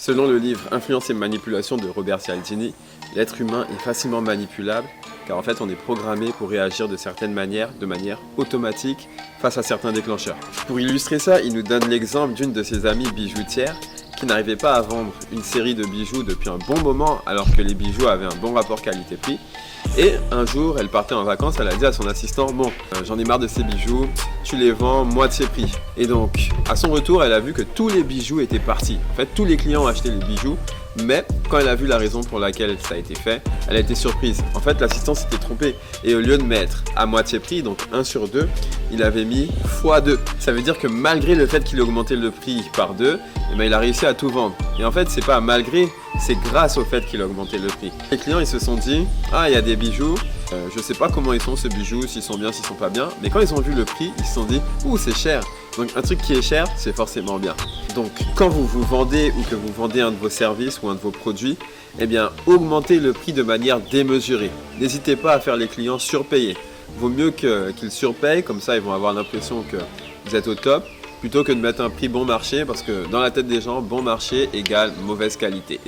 Selon le livre Influence et manipulation de Robert Cialdini, l'être humain est facilement manipulable car en fait on est programmé pour réagir de certaines manières, de manière automatique face à certains déclencheurs. Pour illustrer ça, il nous donne l'exemple d'une de ses amies bijoutières qui n'arrivait pas à vendre une série de bijoux depuis un bon moment alors que les bijoux avaient un bon rapport qualité-prix. Et un jour, elle partait en vacances, elle a dit à son assistant « Bon, j'en ai marre de ces bijoux, tu les vends moitié prix. » Et donc, à son retour, elle a vu que tous les bijoux étaient partis. En fait, tous les clients achetaient les bijoux, mais quand elle a vu la raison pour laquelle ça a été fait, elle a été surprise. En fait, l'assistant s'était trompé et au lieu de mettre à moitié prix, donc 1 sur 2, il avait mis x2. Ça veut dire que malgré le fait qu'il ait augmenté le prix par 2, eh ben, il a réussi à tout vendre. Et en fait, c'est pas malgré, c'est grâce au fait qu'il a augmenté le prix. Les clients, ils se sont dit « Ah, il y a des bijoux, je sais pas comment ils sont ces bijoux, s'ils sont bien, s'ils sont pas bien. » Mais quand ils ont vu le prix, ils se sont dit « Ouh, c'est cher !» Donc un truc qui est cher, c'est forcément bien. Donc quand vous vous vendez ou que vous vendez un de vos services ou un de vos produits, eh bien augmentez le prix de manière démesurée. N'hésitez pas à faire les clients surpayer. Vaut mieux qu'ils surpayent, comme ça ils vont avoir l'impression que vous êtes au top, plutôt que de mettre un prix bon marché, parce que dans la tête des gens, bon marché égale mauvaise qualité.